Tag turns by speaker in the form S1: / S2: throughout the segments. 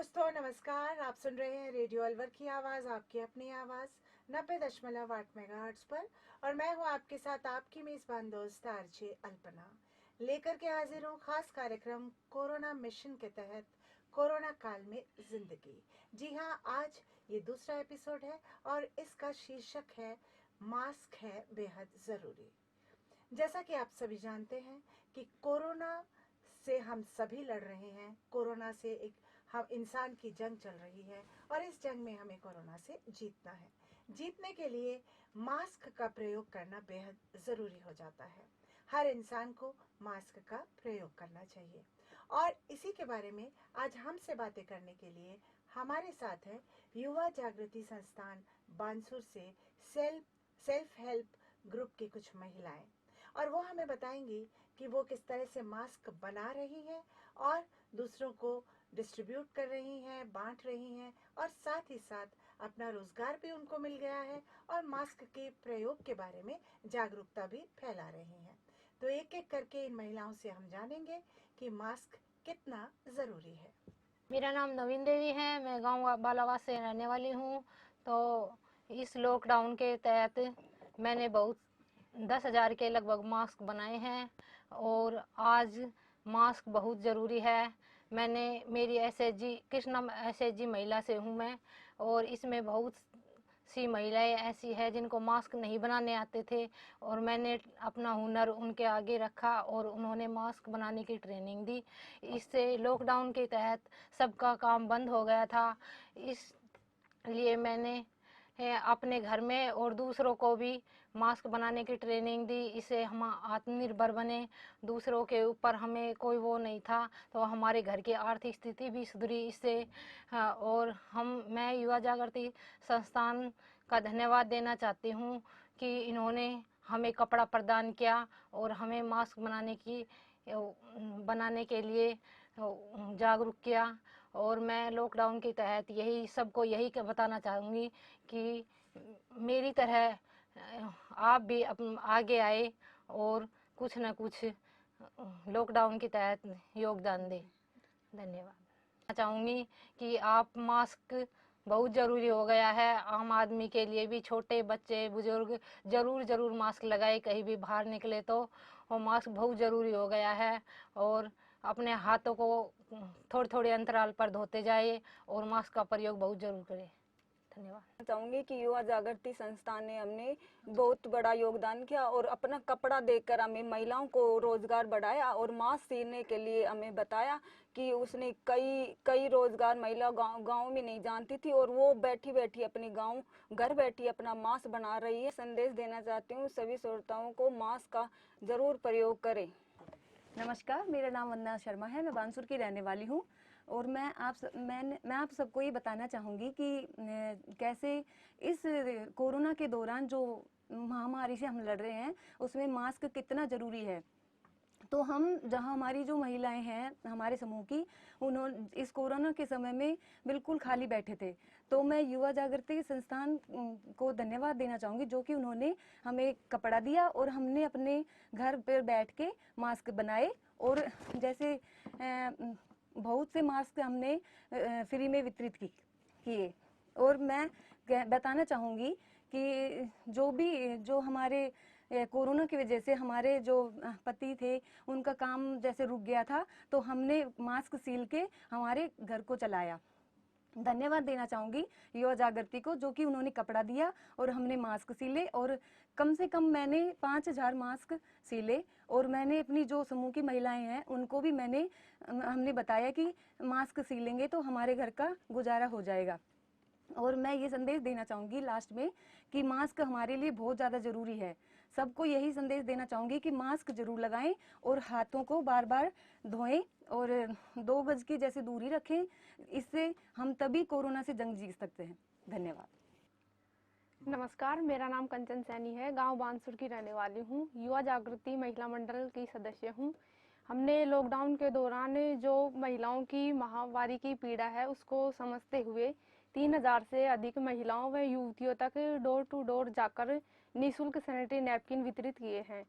S1: दोस्तों नमस्कार। आप सुन रहे हैं रेडियो अलवर की आवाज़, आपकी अपनी आवाज़ 90.8 मेगाहर्ट्ज़ पर। और मैं हूं आपके साथ आपकी मेज़बान दोस्त आरजे अल्पना, लेकर के हाजिर हूं खास कार्यक्रम कोरोना मिशन के तहत कोरोना काल में जिंदगी। जी हां, आज ये दूसरा एपिसोड है और इसका शीर्षक है मास्क है बेहद ज़रूरी। जैसा कि आप सभी जानते हैं कि कोरोना से हम सभी लड़ रहे हैं। कोरोना से एक हम इंसान की जंग चल रही है और इस जंग में हमें कोरोना से जीतना है। जीतने के लिए मास्क का प्रयोग करना बेहद ज़रूरी हो जाता है। हर इंसान को मास्क का प्रयोग करना चाहिए और इसी के बारे में आज हमसे बातें करने के लिए हमारे साथ है युवा जागृति संस्थान बानसूर से सेल्फ हेल्प ग्रुप की कुछ महिलाएं, और वो हमें बताएंगी कि वो किस तरह से मास्क बना रही हैं और दूसरों को डिस्ट्रीब्यूट कर रही हैं, बांट रही हैं, और साथ ही साथ अपना रोजगार भी उनको मिल गया है और मास्क के प्रयोग के बारे में जागरूकता भी फैला रही हैं। तो एक एक करके इन महिलाओं से हम जानेंगे कि मास्क कितना ज़रूरी है।
S2: मेरा नाम नवीन देवी है। मैं गांव बालावास से रहने वाली हूं। तो इस लॉकडाउन के तहत मैंने बहुत 10,000 के लगभग मास्क बनाए हैं और आज मास्क बहुत ज़रूरी है। मेरी एसएचजी कृष्णा एसएचजी महिला से हूं मैं, और इसमें बहुत सी महिलाएं ऐसी है जिनको मास्क नहीं बनाने आते थे, और मैंने अपना हुनर उनके आगे रखा और उन्होंने मास्क बनाने की ट्रेनिंग दी। इससे लॉकडाउन के तहत सबका काम बंद हो गया था। इसलिए मैंने अपने घर में और दूसरों को भी मास्क बनाने की ट्रेनिंग दी। इससे हम आत्मनिर्भर बने, दूसरों के ऊपर हमें कोई वो नहीं था, तो हमारे घर की आर्थिक स्थिति भी सुधरी इससे। और मैं युवा जागृति संस्थान का धन्यवाद देना चाहती हूँ कि इन्होंने हमें कपड़ा प्रदान किया और हमें मास्क बनाने के लिए जागरूक किया। और मैं लॉकडाउन के तहत सबको यही बताना चाहूँगी कि मेरी तरह आप भी आगे आए और कुछ न कुछ लॉकडाउन के तहत योगदान दें। धन्यवाद। चाहूँगी कि आप मास्क बहुत ज़रूरी हो गया है आम आदमी के लिए भी। छोटे बच्चे बुजुर्ग ज़रूर मास्क लगाए, कहीं भी बाहर निकले तो। और मास्क बहुत ज़रूरी हो गया है, और अपने हाथों को थोड़े थोड़े अंतराल पर धोते जाए और मास्क का प्रयोग बहुत ज़रूर करें। धन्यवाद।
S3: चाहूंगी कि युवा जागृति संस्थान ने हमने बहुत बड़ा योगदान किया और अपना कपड़ा देकर हमें महिलाओं को रोजगार बढ़ाया और मास्क सीने के लिए हमें बताया कि उसने कई रोजगार महिला गांव में नहीं जानती थी, और वो बैठी बैठी अपने घर बैठी अपना मास्क बना रही है। संदेश देना चाहती हूँ सभी श्रोताओं को, मास्क का जरूर प्रयोग करें।
S4: नमस्कार, मेरा नाम वंदना शर्मा है। मैं बानसूर की रहने वाली हूँ और मैं आप सबको ये बताना चाहूँगी कि कैसे इस कोरोना के दौरान जो महामारी से हम लड़ रहे हैं उसमें मास्क कितना ज़रूरी है। तो जहाँ हमारी जो महिलाएं हैं हमारे समूह की, उन्होंने इस कोरोना के समय में बिल्कुल खाली बैठे थे। तो मैं युवा जागृति संस्थान को धन्यवाद देना चाहूँगी, जो कि उन्होंने हमें कपड़ा दिया और हमने अपने घर पर बैठ के मास्क बनाए। और जैसे बहुत से मास्क हमने फ्री में वितरित किए। और मैं बताना चाहूँगी कि जो हमारे कोरोना की वजह से हमारे जो पति थे उनका काम जैसे रुक गया था, तो हमने मास्क सील के हमारे घर को चलाया। धन्यवाद देना चाहूँगी युवा जागृति को, जो कि उन्होंने कपड़ा दिया और हमने मास्क सीले। और कम से कम मैंने 5,000 मास्क सीले। और मैंने अपनी जो समूह की महिलाएं हैं उनको भी हमने बताया कि मास्क सीलेंगे तो हमारे घर का गुजारा हो जाएगा। और मैं ये संदेश देना चाहूँगी लास्ट में कि मास्क हमारे लिए बहुत ज़्यादा ज़रूरी है। सबको यही संदेश देना चाहूँगी कि मास्क जरूर लगाएं और हाथों को बार बार धोएं और 2 गज की जैसे दूरी रखें। इससे हम तभी कोरोना से जंग जीत सकते हैं। धन्यवाद।
S5: नमस्कार, मेरा नाम कंचन सैनी है। गांव बानसूर की रहने वाली हूँ। युवा जागृति महिला मंडल की सदस्य हूँ। हमने लॉकडाउन के दौरान जो महिलाओं की महामारी की पीड़ा है उसको समझते हुए 3,000 से अधिक महिलाओं व युवतियों तक डोर टू डोर जाकर निःशुल्क सैनिटरी नैपकिन वितरित किए हैं,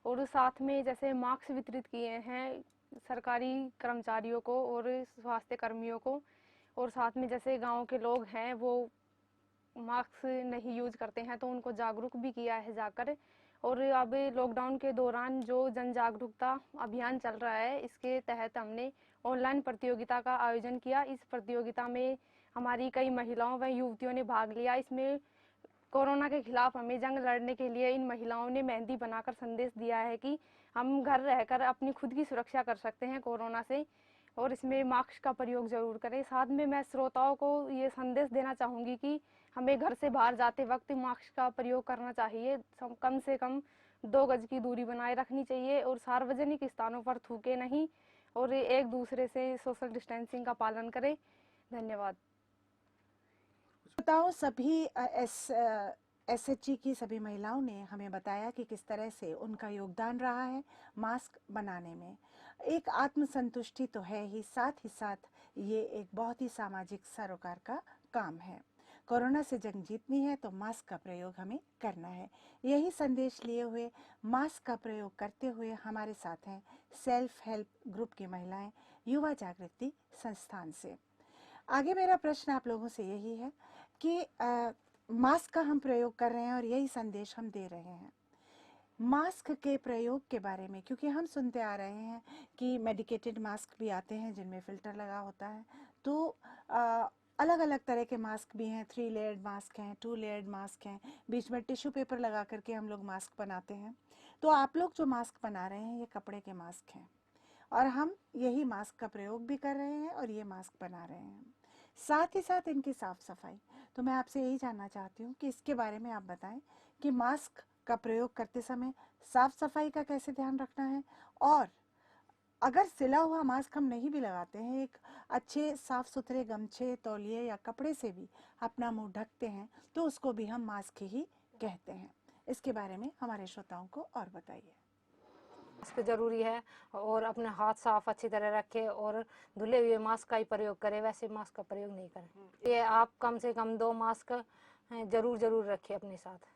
S5: और साथ में जैसे मास्क वितरित किए हैं सरकारी कर्मचारियों को और स्वास्थ्य कर्मियों को। और साथ में जैसे गांव के लोग हैं वो मास्क नहीं यूज करते हैं तो उनको जागरूक भी किया है जाकर। और अब लॉकडाउन के दौरान जो जन जागरूकता अभियान चल रहा है इसके तहत हमने ऑनलाइन प्रतियोगिता का आयोजन किया। इस प्रतियोगिता में हमारी कई महिलाओं व युवतियों ने भाग लिया। इसमें कोरोना के खिलाफ हमें जंग लड़ने के लिए इन महिलाओं ने मेहंदी बनाकर संदेश दिया है कि हम घर रहकर अपनी खुद की सुरक्षा कर सकते हैं कोरोना से, और इसमें मास्क का प्रयोग जरूर करें। साथ में मैं श्रोताओं को ये संदेश देना चाहूँगी कि हमें घर से बाहर जाते वक्त मास्क का प्रयोग करना चाहिए। कम से कम 2 गज की दूरी बनाए रखनी चाहिए और सार्वजनिक स्थानों पर थूके नहीं और एक दूसरे से सोशल डिस्टेंसिंग का पालन करें। धन्यवाद।
S1: बताओ, सभी SHG की सभी महिलाओं ने हमें बताया कि किस तरह से उनका योगदान रहा है मास्क बनाने में। एक आत्मसंतुष्टि तो है ही, साथ ही साथ ये एक बहुत ही सामाजिक सरोकार का काम है। कोरोना से जंग जीतनी है तो मास्क का प्रयोग हमें करना है। यही संदेश लिए हुए मास्क का प्रयोग करते हुए हमारे साथ हैं सेल्फ हेल्प ग्रुप की महिलाएं युवा जागृति संस्थान से। आगे मेरा प्रश्न आप लोगों से यही है कि मास्क का हम प्रयोग कर रहे हैं और यही संदेश हम दे रहे हैं। मास्क के प्रयोग के बारे में, क्योंकि हम सुनते आ रहे हैं कि मेडिकेटेड मास्क भी आते हैं जिनमें फ़िल्टर लगा होता है, तो अलग अलग तरह के मास्क भी हैं। 3 लेयर्ड मास्क हैं, 2 लेयर्ड मास्क हैं, बीच में टिश्यू पेपर लगा करके हम लोग मास्क बनाते हैं। तो आप लोग जो मास्क बना रहे हैं ये कपड़े के मास्क हैं और हम यही मास्क का प्रयोग भी कर रहे हैं और ये मास्क बना रहे हैं, साथ ही साथ इनकी साफ सफाई। तो मैं आपसे यही जानना चाहती हूँ कि इसके बारे में आप बताएं कि मास्क का प्रयोग करते समय साफ सफाई का कैसे ध्यान रखना है, और अगर सिला हुआ मास्क हम नहीं भी लगाते हैं, एक अच्छे साफ सुथरे गमछे, तौलिए या कपड़े से भी अपना मुंह ढकते हैं तो उसको भी हम मास्क ही कहते हैं। इसके बारे में हमारे श्रोताओं को और बताइए।
S2: मास्क जरूरी है और अपने हाथ साफ अच्छी तरह रखें और धुले हुए मास्क का ही प्रयोग करें, वैसे मास्क का प्रयोग नहीं करें। ये आप कम से कम 2 मास्क जरूर रखें अपने साथ।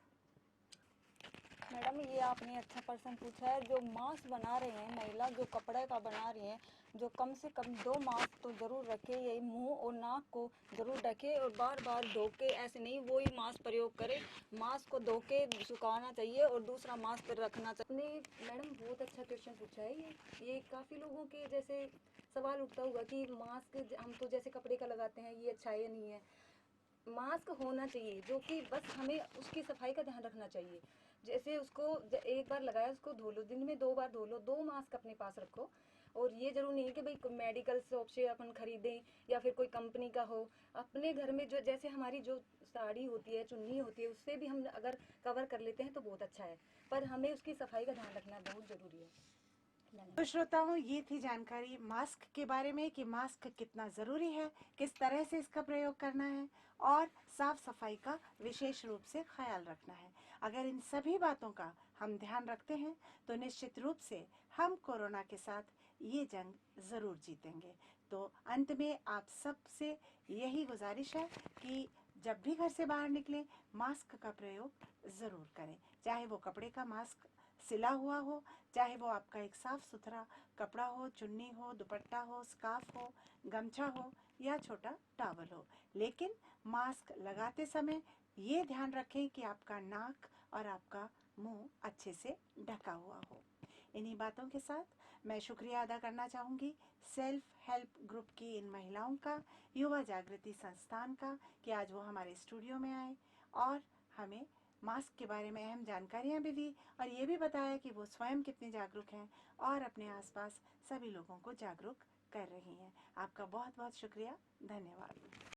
S3: मैडम, ये आपने अच्छा प्रश्न पूछा है। जो मास्क बना रहे हैं महिला, जो कपड़े का बना रही हैं, जो कम से कम 2 मास्क तो जरूर रखे। यही मुंह और नाक को जरूर ढके और बार बार धो के, ऐसे नहीं वही मास्क प्रयोग करे। मास्क को धो के सुखाना चाहिए और दूसरा मास्क रखना चाहिए।
S4: आपने मैडम बहुत अच्छा क्वेश्चन पूछा है। ये काफ़ी लोगों के जैसे सवाल उठता होगा कि मास्क हम तो जैसे कपड़े का लगाते हैं, ये अच्छा है या नहीं है। मास्क होना चाहिए जो कि बस हमें उसकी सफाई का ध्यान रखना चाहिए। जैसे उसको एक बार लगाया उसको धो लो, दिन में 2 बार धो लो। 2 मास्क अपने पास रखो। और ये जरूर नहीं है कि भाई मेडिकल शॉप से अपन खरीदें या फिर कोई कंपनी का हो। अपने घर में जो जैसे हमारी जो साड़ी होती है, चुन्नी होती है, उससे भी हम अगर कवर कर लेते हैं तो बहुत अच्छा है, पर हमें उसकी सफाई का ध्यान रखना बहुत ज़रूरी है।
S1: तो श्रोताओं, ये थी जानकारी मास्क के बारे में कि मास्क कितना ज़रूरी है, किस तरह से इसका प्रयोग करना है और साफ सफाई का विशेष रूप से ख्याल रखना है। अगर इन सभी बातों का हम ध्यान रखते हैं तो निश्चित रूप से हम कोरोना के साथ ये जंग ज़रूर जीतेंगे। तो अंत में आप सबसे यही गुजारिश है कि जब भी घर से बाहर निकलें मास्क का प्रयोग ज़रूर करें, चाहे वो कपड़े का मास्क सिला हुआ हो, चाहे वो आपका एक साफ सुथरा कपड़ा हो, चुन्नी हो, दुपट्टा हो, स्कार्फ हो, गमछा हो या छोटा टॉवल हो। लेकिन मास्क लगाते समय ये ध्यान रखें कि आपका नाक और आपका मुंह अच्छे से ढका हुआ हो। इन्हीं बातों के साथ मैं शुक्रिया अदा करना चाहूँगी सेल्फ हेल्प ग्रुप की इन महिलाओं का, युवा जागृति संस्थान का, कि आज वो हमारे स्टूडियो में आए और हमें मास्क के बारे में अहम जानकारियाँ भी दी और ये भी बताया कि वो स्वयं कितने जागरूक हैं और अपने आसपास सभी लोगों को जागरूक कर रही हैं। आपका बहुत बहुत शुक्रिया, धन्यवाद।